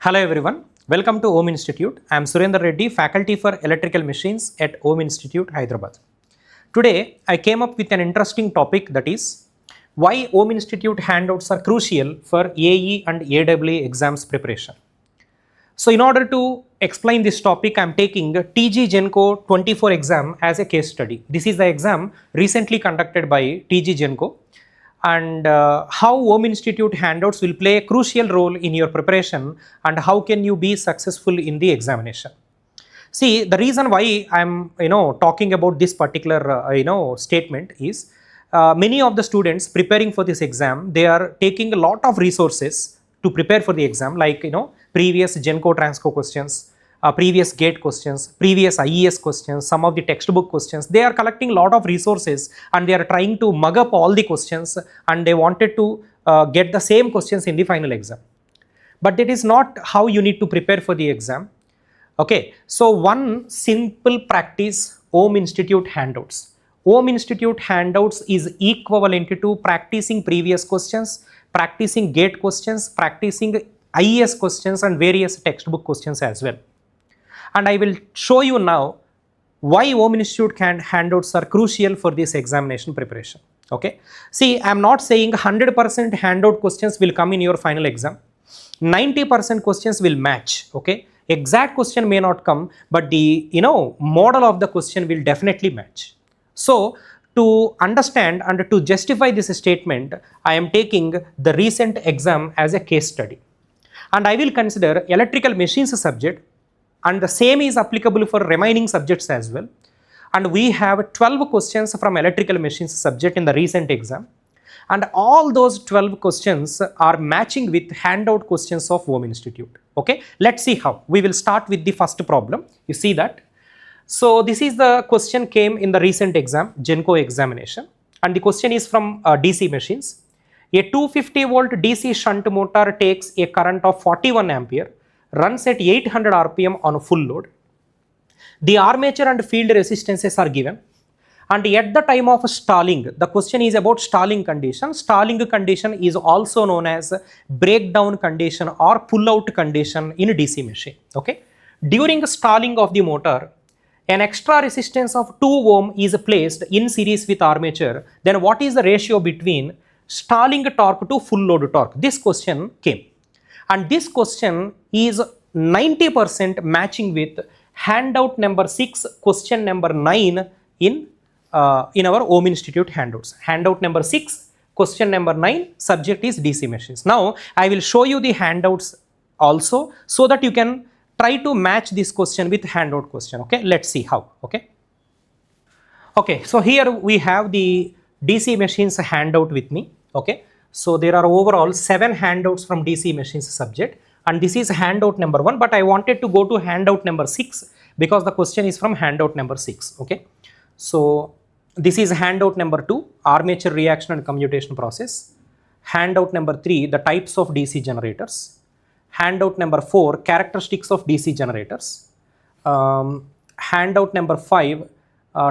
Hello everyone, welcome to OHM Institute. I am Surendra Reddy, Faculty for Electrical Machines at OHM Institute, Hyderabad. Today, I came up with an interesting topic, that is why OHM Institute handouts are crucial for AE and AEE exams preparation. So in order to explain this topic, I am taking TG GENCO 24 exam as a case study. This is the exam recently conducted by TG GENCO, and how OHM Institute handouts will play a crucial role in your preparation and how can you be successful in the examination. See, the reason why I'm talking about this particular statement is many of the students preparing for this exam, they are taking a lot of resources to prepare for the exam, like previous GENCO Transco questions, previous GATE questions, previous IES questions, some of the textbook questions. They are collecting a lot of resources and they are trying to mug up all the questions, and they wanted to get the same questions in the final exam. But that is not how you need to prepare for the exam. Okay, so one simple practice, OHM Institute handouts. OHM Institute handouts is equivalent to practicing previous questions, practicing GATE questions, practicing IES questions and various textbook questions as well. And I will show you now why OHM Institute handouts are crucial for this examination preparation. Okay, see, I am not saying 100% handout questions will come in your final exam. 90% questions will match. Okay, exact question may not come, but the model of the question will definitely match. So to understand and to justify this statement, I am taking the recent exam as a case study, and I will consider electrical machines subject, and the same is applicable for remaining subjects as well. And we have 12 questions from electrical machines subject in the recent exam, and all those 12 questions are matching with handout questions of OHM Institute. Okay, let's see how. We will start with the first problem. You see that. So this is the question came in the recent exam, GENCO examination, and the question is from DC machines. A 250 volt DC shunt motor takes a current of 41 ampere, runs at 800 rpm on a full load. The armature and field resistances are given, and at the time of stalling, the question is about stalling condition. Stalling condition is also known as breakdown condition or pull out condition in DC machine. Okay, during stalling of the motor, an extra resistance of 2 ohm is placed in series with armature. Then what is the ratio between stalling torque to full load torque? This question came. And this question is 90% matching with handout number 6, question number 9 in our OHM Institute handouts. Handout number 6, question number 9, subject is DC machines. Now, I will show you the handouts also so that you can try to match this question with handout question. Okay, let's see how. Okay, so here we have the DC machines handout with me. Okay. So there are overall 7 handouts from DC machines subject, and this is handout number 1, but I wanted to go to handout number 6 because the question is from handout number 6. Okay, so this is handout number 2, armature reaction and commutation process. Handout number 3, the types of DC generators. Handout number 4, characteristics of DC generators. Handout number 5,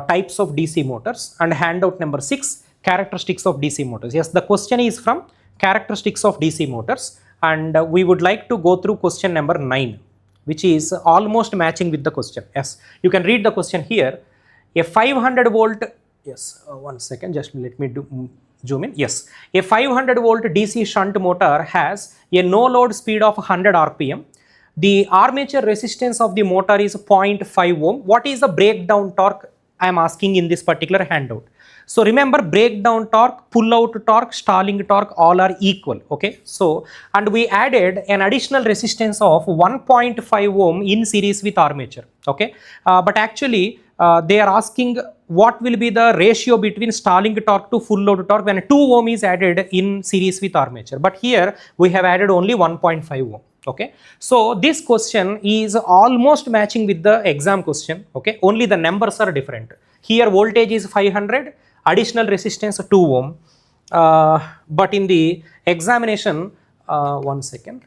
types of DC motors, and handout number 6, characteristics of DC motors. Yes, the question is from characteristics of DC motors, and we would like to go through question number 9, which is almost matching with the question. Yes, you can read the question here. A 500 volt, yes, one second, just let me zoom in. Yes, a 500 volt DC shunt motor has a no load speed of 100 rpm. The armature resistance of the motor is 0.5 ohm. What is the breakdown torque? I am asking in this particular handout. So remember, breakdown torque, pull out torque, stalling torque, all are equal. Okay, so and we added an additional resistance of 1.5 ohm in series with armature. Okay, but actually they are asking what will be the ratio between stalling torque to full load torque when 2 ohm is added in series with armature. But here we have added only 1.5 ohm. Okay, so this question is almost matching with the exam question. Okay, only the numbers are different. Here voltage is 500, additional resistance 2 ohm, but in the examination, one second,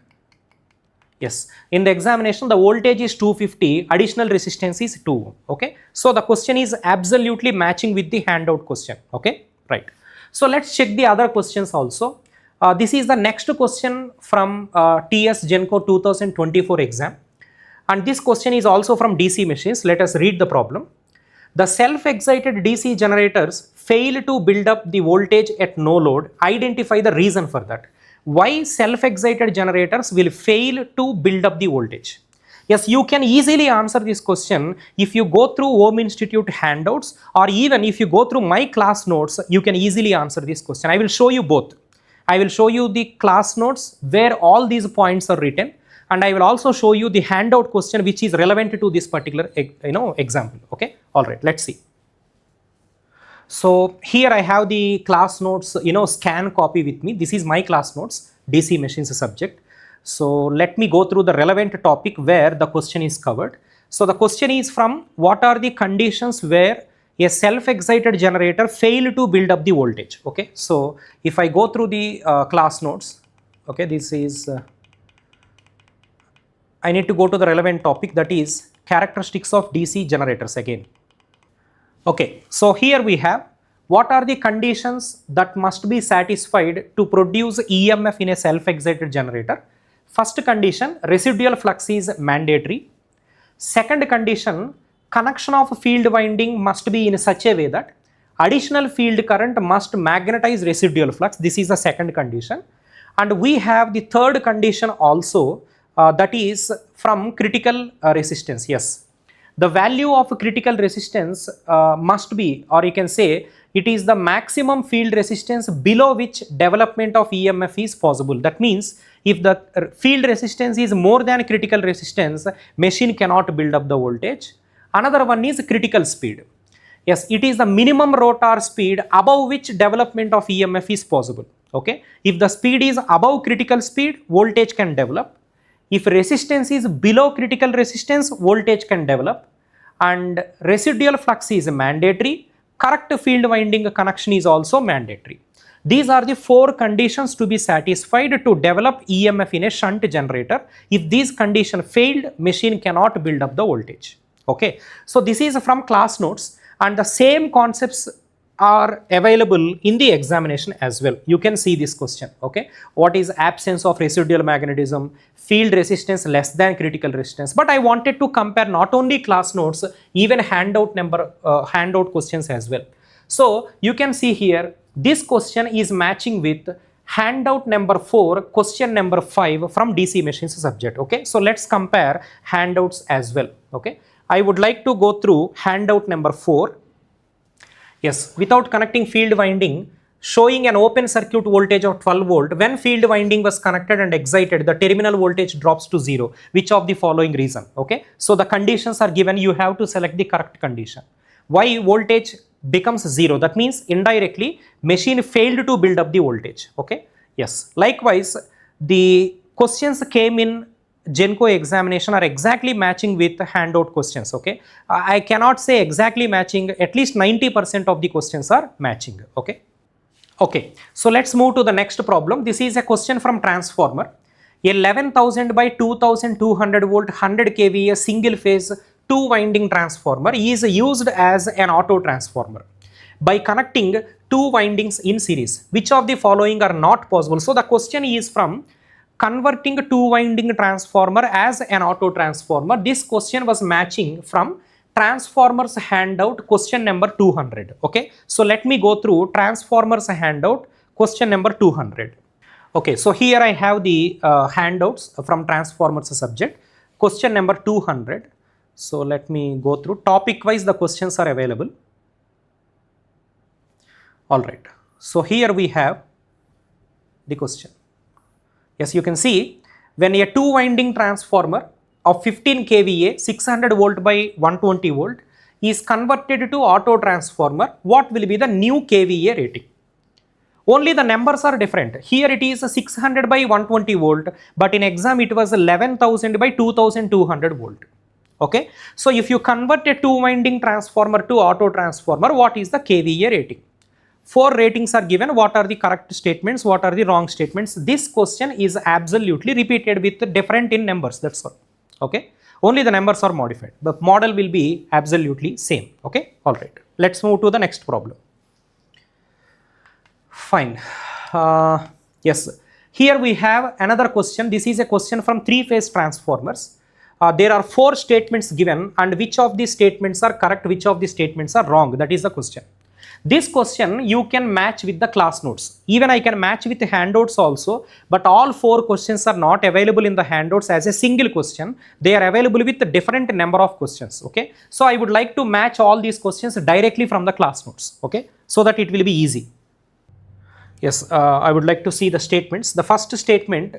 yes, in the examination the voltage is 250, additional resistance is 2 ohm. Okay, so the question is absolutely matching with the handout question. Okay, right. So let's check the other questions also. This is the next question from TS GENCO 2024 exam. And this question is also from DC machines. Let us read the problem. The self-excited DC generators fail to build up the voltage at no load. Identify the reason for that. Why self-excited generators will fail to build up the voltage? Yes, you can easily answer this question if you go through OHM Institute handouts, or even if you go through my class notes, you can easily answer this question. I will show you both. I will show you the class notes where all these points are written, and I will also show you the handout question which is relevant to this particular example. Okay, all right, let's see. So here I have the class notes scan copy with me. This is my class notes, DC machines subject. So let me go through the relevant topic where the question is covered. So the question is from what are the conditions where a self-excited generator fail to build up the voltage. Okay, so if I go through the class notes, okay, this is I need to go to the relevant topic, that is characteristics of DC generators again. Okay, so here we have what are the conditions that must be satisfied to produce EMF in a self-excited generator. First condition, residual flux is mandatory. Second condition, connection of field winding must be in such a way that additional field current must magnetize residual flux. This is the second condition. And we have the third condition also, that is from critical resistance. Yes, the value of critical resistance must be, or you can say it is the maximum field resistance below which development of EMF is possible. That means if the field resistance is more than critical resistance, machine cannot build up the voltage. Another one is critical speed. Yes, it is the minimum rotor speed above which development of EMF is possible. Okay, if the speed is above critical speed, voltage can develop. If resistance is below critical resistance, voltage can develop. And residual flux is mandatory. Correct field winding connection is also mandatory. These are the four conditions to be satisfied to develop EMF in a shunt generator. If these conditions failed, machine cannot build up the voltage. Okay, so this is from class notes, and the same concepts are available in the examination as well. You can see this question. Okay, what is absence of residual magnetism, field resistance less than critical resistance. But I wanted to compare not only class notes, even handout questions as well. So you can see here this question is matching with handout number 4, question number 5 from DC machines subject. Okay, so let's compare handouts as well. Okay, I would like to go through handout number 4. Yes, without connecting field winding, showing an open circuit voltage of 12 volt. When field winding was connected and excited, the terminal voltage drops to 0. Which of the following reason? Okay, so the conditions are given. You have to select the correct condition. Why voltage becomes 0? That means indirectly machine failed to build up the voltage. Okay, yes. Likewise, the questions came in GENCO examination are exactly matching with handout questions. Okay, I cannot say exactly matching, at least 90% of the questions are matching. Okay, okay, so let's move to the next problem. This is a question from transformer. 11,000 by 2,200 volt 100 kVA single phase 2 winding transformer is used as an auto transformer. By connecting 2 windings in series, which of the following are not possible? So the question is from converting 2 winding transformer as an auto transformer. This question was matching from transformers handout question number 200. Okay, so let me go through transformers handout question number 200. Okay, so here I have the handouts from transformers subject question number 200. So let me go through topic wise, the questions are available. All right, so here we have the question. Yes, you can see when a 2 winding transformer of 15 kVA 600 volt by 120 volt is converted to auto transformer, what will be the new kVA rating? Only the numbers are different. Here it is 600 by 120 volt, but in exam it was 11,000 by 2,200 volt. Okay, so if you convert a 2 winding transformer to auto transformer, what is the kVA rating? 4 ratings are given. What are the correct statements? What are the wrong statements? This question is absolutely repeated with different in numbers. That's all. Okay, only the numbers are modified. The model will be absolutely same. Okay, all right. Let's move to the next problem. Fine. Yes, here we have another question. This is a question from three-phase transformers. There are four statements given, and which of these statements are correct, which of these statements are wrong, that is the question. This question you can match with the class notes. Even I can match with the handouts also, but all four questions are not available in the handouts as a single question. They are available with a different number of questions. Okay, so I would like to match all these questions directly from the class notes. Okay, so that it will be easy. Yes, I would like to see the statements. The first statement,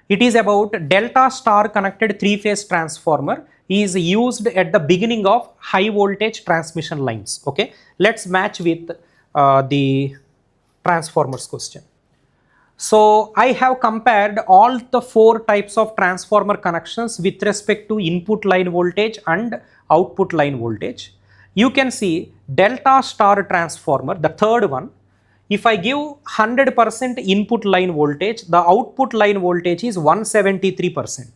it is about delta star connected three-phase transformer is used at the beginning of high voltage transmission lines. Okay, let's match with the transformers question. So I have compared all the four types of transformer connections with respect to input line voltage and output line voltage. You can see delta star transformer, the third one. If I give 100% input line voltage, the output line voltage is 173%.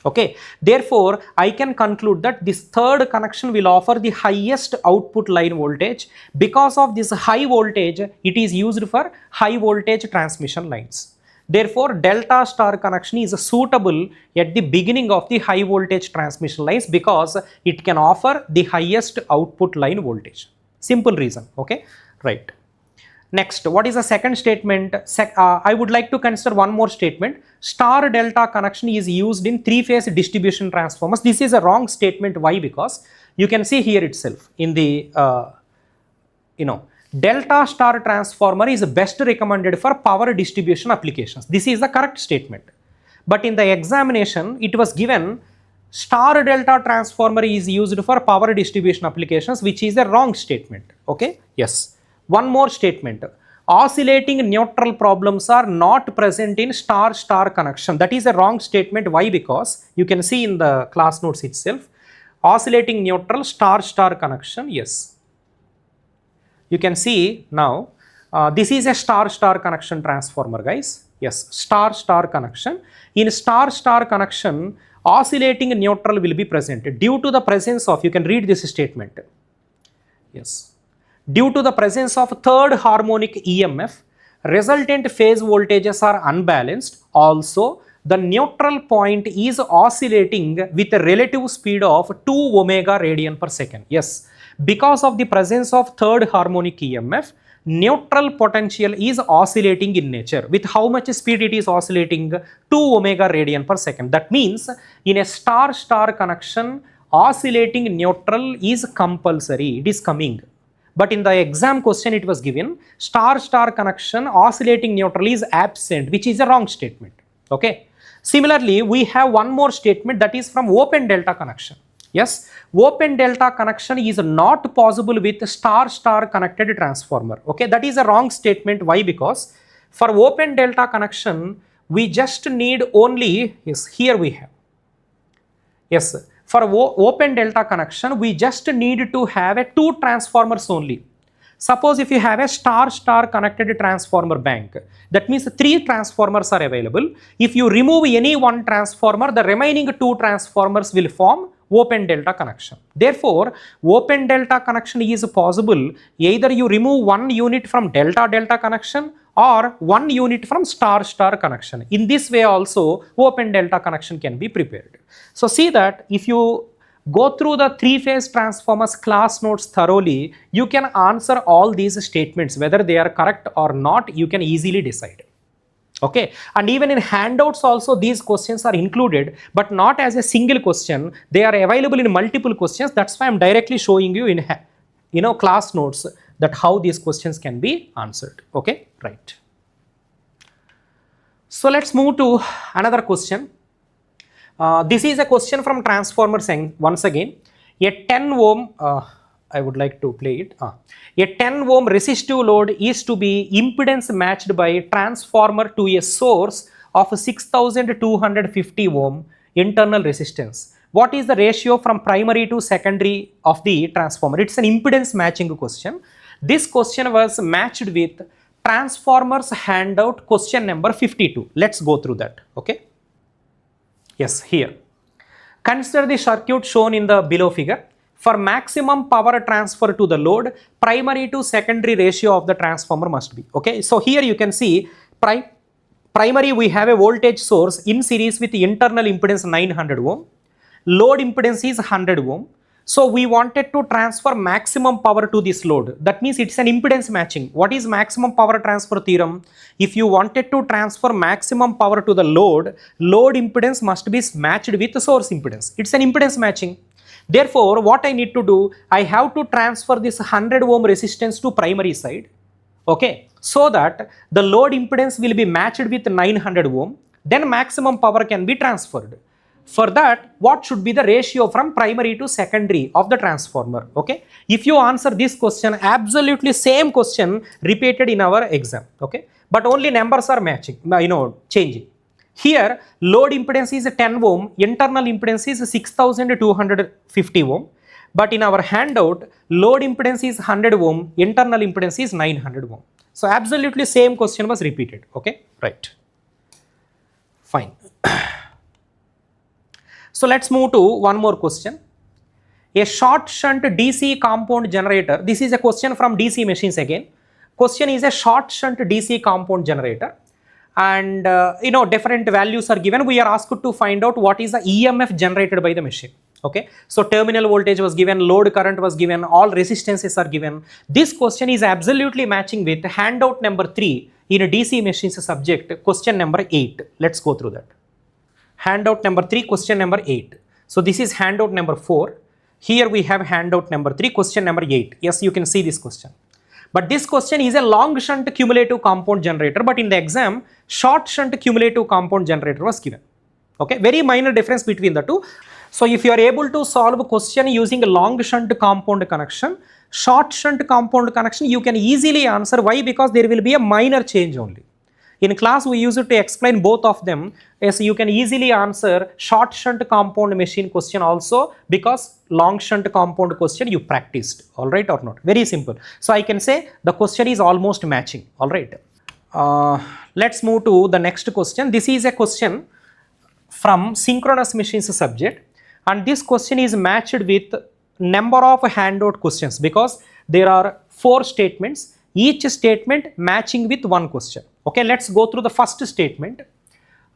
Okay, therefore I can conclude that this third connection will offer the highest output line voltage. Because of this high voltage, it is used for high voltage transmission lines. Therefore, delta star connection is suitable at the beginning of the high voltage transmission lines because it can offer the highest output line voltage. Simple reason. Okay, right. Next, what is the second statement? I would like to consider one more statement. Star delta connection is used in three-phase distribution transformers. This is a wrong statement. Why? Because you can see here itself in the delta star transformer is best recommended for power distribution applications. This is the correct statement. But in the examination, it was given star delta transformer is used for power distribution applications, which is a wrong statement. Okay, yes. One more statement, oscillating neutral problems are not present in star-star connection. That is a wrong statement. Why? Because you can see in the class notes itself, oscillating neutral star-star connection, yes. You can see now, this is a star-star connection transformer, guys. Yes, star-star connection. In star-star connection, oscillating neutral will be present due to the presence of, you can read this statement. Yes. Due to the presence of third harmonic EMF, resultant phase voltages are unbalanced. Also, the neutral point is oscillating with a relative speed of 2 omega radian per second. Yes, because of the presence of third harmonic EMF, neutral potential is oscillating in nature. With how much speed it is oscillating? 2 omega radian per second. That means in a star-star connection, oscillating neutral is compulsory. It is coming. But in the exam question it was given star-star connection oscillating neutral is absent, which is a wrong statement. Okay. Similarly, we have one more statement that is from open delta connection. Yes, open delta connection is not possible with star-star connected transformer. Okay, that is a wrong statement. Why? Because for open delta connection, we just need only, yes, here we have. Yes. For open delta connection, we just need to have two transformers only. Suppose if you have a star-star connected transformer bank, that means 3 transformers are available. If you remove any one transformer, the remaining 2 transformers will form open delta connection. Therefore, open delta connection is possible either you remove one unit from delta-delta connection or one unit from star-star connection. In this way also, open delta connection can be prepared. So see that if you go through the three-phase transformers class notes thoroughly, you can answer all these statements. Whether they are correct or not, you can easily decide. Okay, and even in handouts also these questions are included, but not as a single question. They are available in multiple questions. That's why I'm directly showing you in class notes that how these questions can be answered. Okay, right. So let's move to another question. This is a question from transformers once again. A 10 ohm, I would like to play it. A 10 ohm resistive load is to be impedance matched by a transformer to a source of 6250 ohm internal resistance. What is the ratio from primary to secondary of the transformer? It's an impedance matching question. This question was matched with transformers handout question number 52. Let's go through that. Okay. Yes, here. Consider the circuit shown in the below figure. For maximum power transfer to the load, primary to secondary ratio of the transformer must be. Okay, so here you can see primary we have a voltage source in series with internal impedance 900 ohm, load impedance is 100 ohm. So we wanted to transfer maximum power to this load. That means it's an impedance matching. What is maximum power transfer theorem? If you wanted to transfer maximum power to the load impedance must be matched with the source impedance. It's an impedance matching. Therefore, what I need to do, I have to transfer this 100 ohm resistance to primary side. Okay, so that the load impedance will be matched with 900 ohm, then maximum power can be transferred. For that, what should be the ratio from primary to secondary of the transformer? Okay, if you answer this question, absolutely same question repeated in our exam. Okay, but only numbers are matching, changing. Here, load impedance is 10 ohm, internal impedance is 6250 ohm. But in our handout, load impedance is 100 ohm, internal impedance is 900 ohm. So absolutely same question was repeated. Okay, right. Fine. So let's move to one more question. A short shunt DC compound generator. This is a question from DC machines again. Question is a short shunt DC compound generator. And different values are given. We are asked to find out what is the EMF generated by the machine. Okay, so terminal voltage was given, load current was given, all resistances are given. This question is absolutely matching with handout number 3 in a DC machines subject, question number 8. Let's go through that. Handout number 3, question number 8. So this is handout number 4. Here we have handout number 3, question number 8. Yes, you can see this question. But this question is a long shunt cumulative compound generator, but in the exam, short shunt cumulative compound generator was given. Okay, very minor difference between the two. So if you are able to solve a question using a long shunt compound connection, short shunt compound connection, you can easily answer. Why? Because there will be a minor change only. In class, we use it to explain both of them. Yes, you can easily answer short shunt compound machine question also, because long shunt compound question you practiced, all right or not? Very simple. So I can say the question is almost matching, all right? Let's move to the next question. This is a question from synchronous machines subject, and this question is matched with number of handout questions because there are 4 statements, each statement matching with one question. Okay, let's go through the first statement.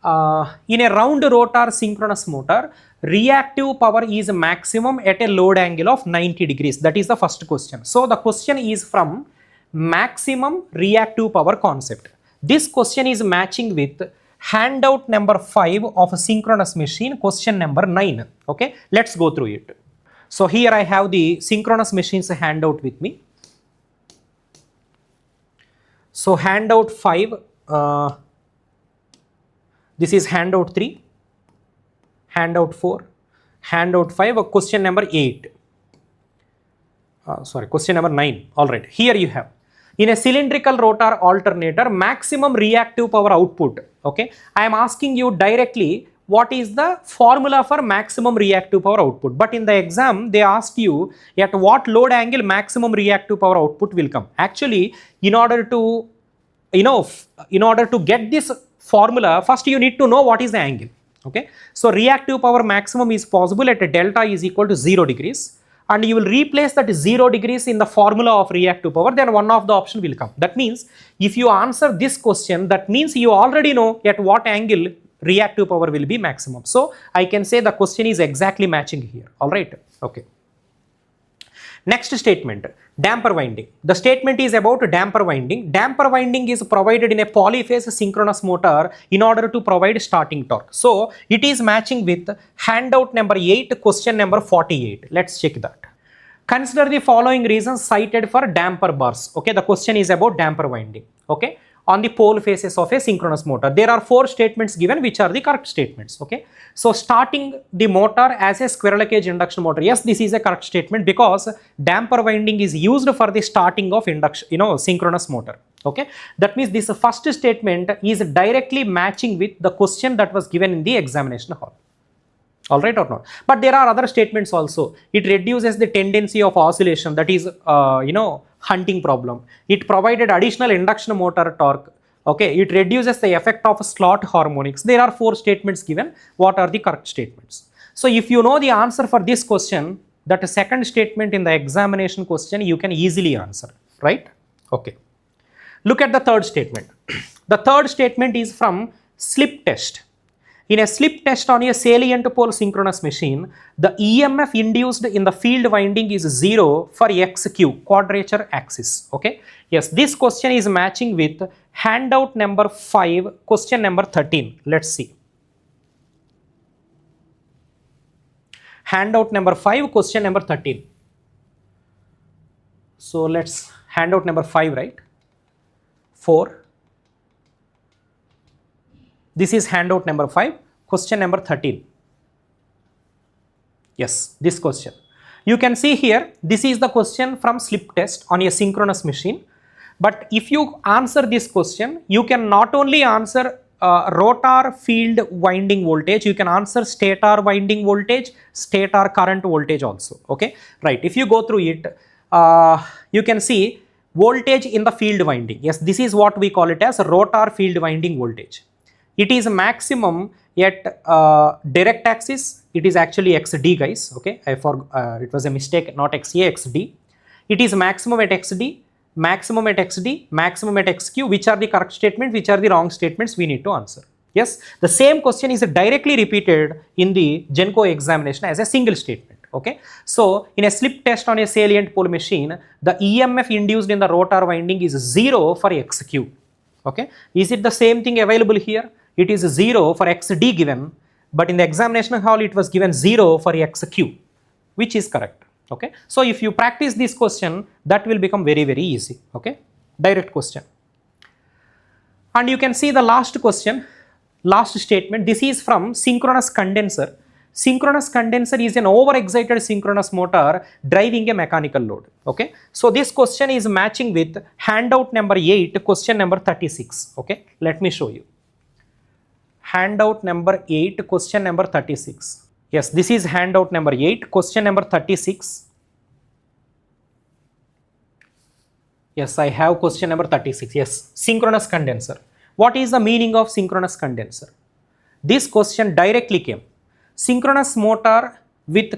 In a round rotor synchronous motor, reactive power is maximum at a load angle of 90 degrees. That is the first question. So the question is from maximum reactive power concept. This question is matching with handout number 5 of a synchronous machine, question number 9. Okay, let's go through it. So here I have the synchronous machines handout with me. So handout 5, this is handout 3, handout 4, handout 5, question number 8. Question number 9. All right, here you have. In a cylindrical rotor alternator, maximum reactive power output. Okay, I am asking you directly what is the formula for maximum reactive power output. But in the exam, they asked you at what load angle maximum reactive power output will come. Actually, in order to get this formula, first you need to know what is the angle. Okay, so reactive power maximum is possible at a delta is equal to 0 degrees. And you will replace that 0 degrees in the formula of reactive power, then one of the option will come. That means if you answer this question, that means you already know at what angle reactive power will be maximum. So I can say the question is exactly matching here. All right. Okay. Next statement, damper winding. The statement is about damper winding. Damper winding is provided in a polyphase synchronous motor in order to provide starting torque. So it is matching with handout number 8, question number 48. Let's check that. Consider the following reasons cited for damper bars. Okay, the question is about damper winding. Okay, on the pole faces of a synchronous motor. There are 4 statements given which are the correct statements. Okay, so starting the motor as a squirrel cage induction motor. Yes, this is a correct statement because damper winding is used for the starting of induction, synchronous motor. Okay, that means this first statement is directly matching with the question that was given in the examination hall. All right or not? But there are other statements also. It reduces the tendency of oscillation, that is, hunting problem. It provided additional induction motor torque. Okay, it reduces the effect of slot harmonics. There are 4 statements given. What are the correct statements? So if you know the answer for this question, that second statement in the examination question you can easily answer, right? Okay. Look at the third statement. The third statement is from slip test. In a slip test on a salient pole synchronous machine, the EMF induced in the field winding is 0 for XQ, quadrature axis. Okay. Yes, this question is matching with handout number 5, question number 13. Let's see. Handout number 5, question number 13. So let's handout number 5, right? 4. This is handout number 5, question number 13. Yes, this question. You can see here, this is the question from slip test on a synchronous machine. But if you answer this question, you can not only answer rotor field winding voltage, you can answer stator winding voltage, stator current voltage also. Okay, right. If you go through it, you can see voltage in the field winding. Yes, this is what we call it as rotor field winding voltage. It is maximum at direct axis. It is actually XD, guys. Okay, it was a mistake, not XA, XD. It is maximum at XD, maximum at XD, maximum at XQ. Which are the correct statements, which are the wrong statements we need to answer. Yes, the same question is directly repeated in the GENCO examination as a single statement. Okay, so in a slip test on a salient pole machine, the EMF induced in the rotor winding is 0 for XQ. Okay, is it the same thing available here? It is 0 for XD given, but in the examination hall it was given 0 for XQ, which is correct. Okay, so if you practice this question, that will become very, very easy. Okay, direct question. And you can see the last question, last statement. This is from synchronous condenser. Synchronous condenser is an over-excited synchronous motor driving a mechanical load. Okay, so this question is matching with handout number 8, question number 36. Okay, let me show you. Handout number 8, question number 36. Yes, this is handout number 8, question number 36. Yes, I have question number 36. Yes, synchronous condenser. What is the meaning of synchronous condenser? This question directly came. Synchronous motor with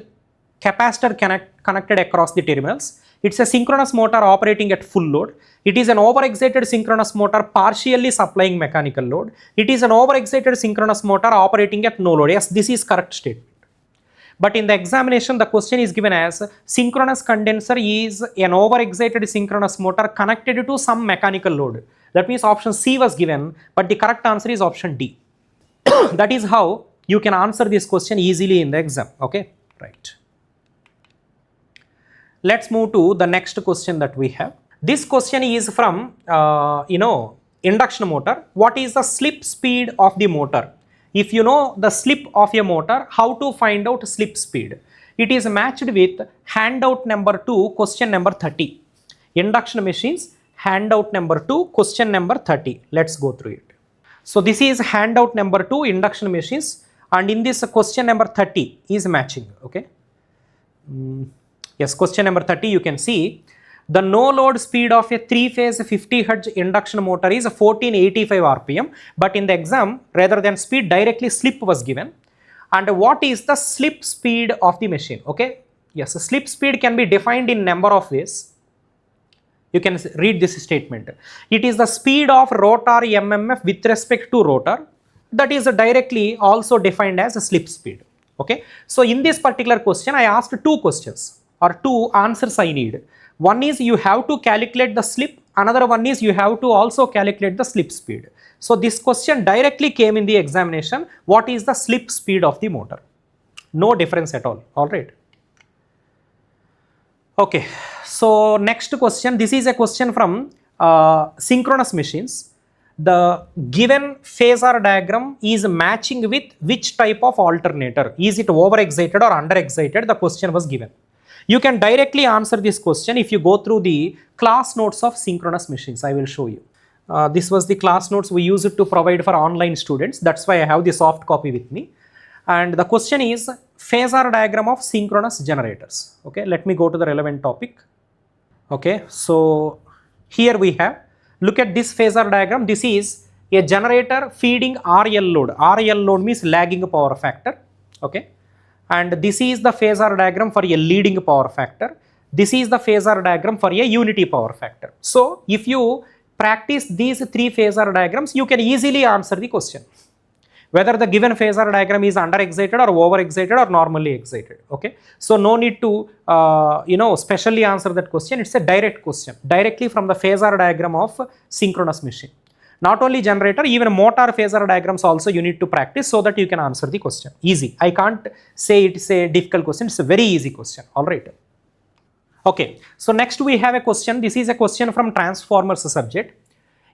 capacitor connected across the terminals. It's a synchronous motor operating at full load. It is an overexcited synchronous motor partially supplying mechanical load. It is an overexcited synchronous motor operating at no load. Yes, this is correct statement. But in the examination, the question is given as synchronous condenser is an overexcited synchronous motor connected to some mechanical load. That means option C was given, but the correct answer is option D. That is how you can answer this question easily in the exam. Okay, right. Let's move to the next question that we have. This question is from, induction motor. What is the slip speed of the motor? If you know the slip of a motor, how to find out slip speed? It is matched with handout number 2, question number 30. Induction machines, handout number 2, question number 30. Let's go through it. So this is handout number 2, induction machines, and in this question number 30 is matching. Okay. Yes, question number 30, you can see the no load speed of a 3-phase 50 Hz induction motor is 1485 RPM, but in the exam, rather than speed, directly slip was given. And what is the slip speed of the machine? Okay, yes, slip speed can be defined in number of ways. You can read this statement. It is the speed of rotor MMF with respect to rotor. That is directly also defined as a slip speed. Okay, so in this particular question, I asked two questions or two answers I need. One is you have to calculate the slip, another one is you have to also calculate the slip speed. So this question directly came in the examination. What is the slip speed of the motor? No difference at all. All right. Okay, so next question. This is a question from synchronous machines. The given phasor diagram is matching with which type of alternator? Is it overexcited or underexcited? The question was given. You can directly answer this question if you go through the class notes of synchronous machines. I will show you. This was the class notes we use it to provide for online students. That's why I have the soft copy with me. And the question is phasor diagram of synchronous generators. Okay, let me go to the relevant topic. Okay, so here we have, look at this phasor diagram. This is a generator feeding RL load. RL load means lagging power factor. Okay. and this is the phasor diagram for a leading power factor. This is the phasor diagram for a unity power factor. So if you practice these three phasor diagrams, you can easily answer the question, whether the given phasor diagram is under excited or over excited or normally excited. Okay, so no need to specially answer that question. It's a direct question directly from the phasor diagram of synchronous machine. Not only generator, even motor phasor diagrams also you need to practice so that you can answer the question. Easy. I can't say it's a difficult question. It's a very easy question. All right. Okay. So next we have a question. This is a question from transformers subject.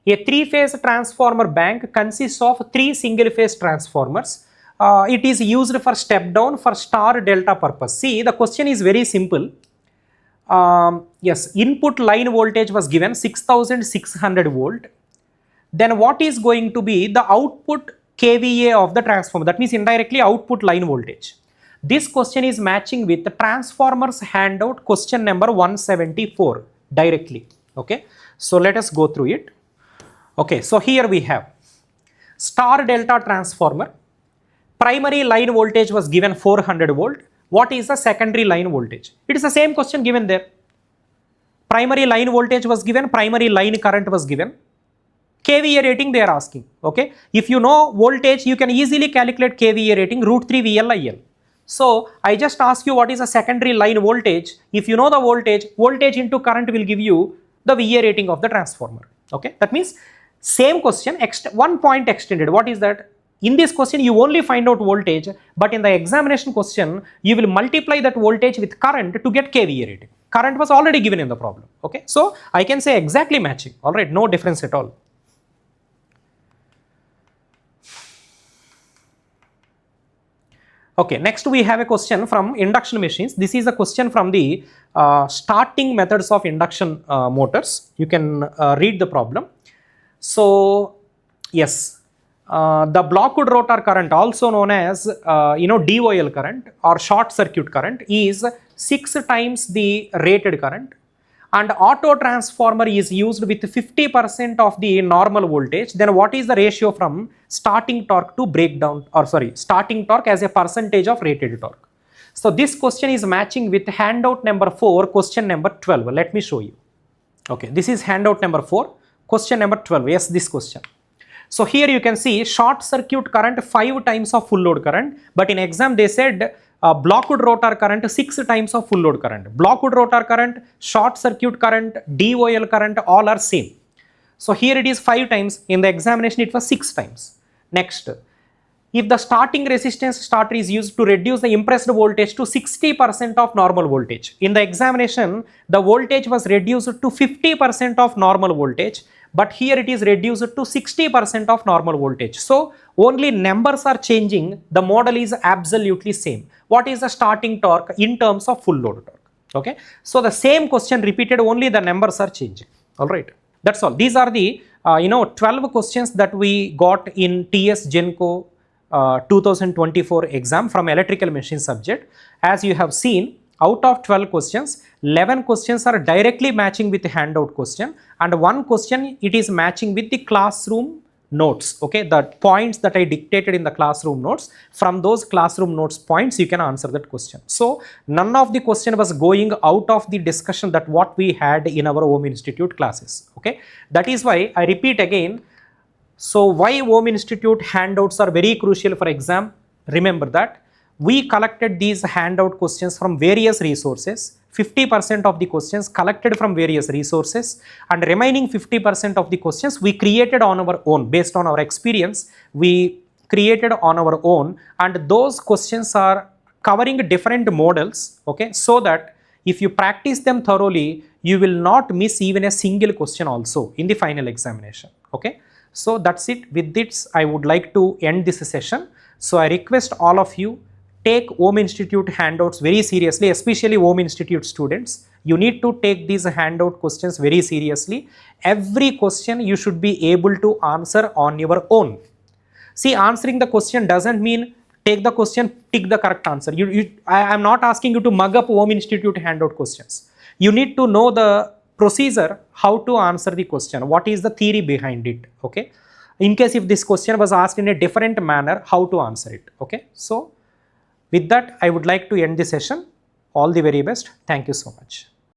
A three-phase transformer bank consists of three single-phase transformers. It is used for step down for star delta purpose. See, the question is very simple. Yes, input line voltage was given 6600 volt. Then what is going to be the output kVA of the transformer? That means indirectly output line voltage. This question is matching with the transformers handout question number 174 directly. Okay, so let us go through it. Okay, so here we have star delta transformer. Primary line voltage was given 400 volt. What is the secondary line voltage? It is the same question given there. Primary line voltage was given, primary line current was given. kVA rating they are asking. Okay, if you know voltage, you can easily calculate kVA rating √3 VLIL. So I just ask you what is the secondary line voltage. If you know the voltage into current will give you the VA rating of the transformer. Okay, that means same question, one point extended. What is that? In this question you only find out voltage, but in the examination question you will multiply that voltage with current to get kVA rating. Current was already given in the problem. Okay, so I can say exactly matching. All right, no difference at all. Okay, next we have a question from induction machines. This is a question from the starting methods of induction motors. You can read the problem. So yes, the blocked rotor current, also known as DOL current or short circuit current, is 6 times the rated current, and auto transformer is used with 50% of the normal voltage. Then what is the ratio from starting torque to breakdown, or sorry, starting torque as a percentage of rated torque? So this question is matching with handout number 4, question number 12. Let me show you. Okay, this is handout number 4, question number 12. Yes, this question. So here you can see short circuit current 5 times of full load current, but in exam they said blocked rotor current 6 times of full load current. Blocked rotor current, short circuit current, DOL current, all are same. So here it is 5 times, in the examination it was 6 times. Next, if the starting resistance starter is used to reduce the impressed voltage to 60% of normal voltage. In the examination, the voltage was reduced to 50% of normal voltage, but here it is reduced to 60% of normal voltage. So only numbers are changing, the model is absolutely same. What is the starting torque in terms of full load torque? Okay, so the same question repeated, only the numbers are changing. All right, that's all. These are the 12 questions that we got in TG GENCO 2024 exam from electrical machine subject. As you have seen, out of 12 questions, 11 questions are directly matching with the handout question, and 1 question it is matching with the classroom notes. Okay, the points that I dictated in the classroom notes, from those classroom notes points you can answer that question. So none of the question was going out of the discussion that what we had in our OHM Institute classes. Okay, that is why I repeat again. So why OHM Institute handouts are very crucial for exam? Remember that we collected these handout questions from various resources. 50% of the questions collected from various resources, and remaining 50% of the questions we created on our own based on our experience. We created on our own, and those questions are covering different models. Okay, so that if you practice them thoroughly, you will not miss even a single question also in the final examination. Okay, so that's it. With this, I would like to end this session. So I request all of you, take OHM Institute handouts very seriously, especially OHM Institute students. You need to take these handout questions very seriously. Every question you should be able to answer on your own. See, answering the question doesn't mean take the question, tick the correct answer. I am not asking you to mug up OHM Institute handout questions. You need to know the procedure, how to answer the question, what is the theory behind it. Okay, in case if this question was asked in a different manner, how to answer it. Okay, so With that, I would like to end the session. All the very best. Thank you so much.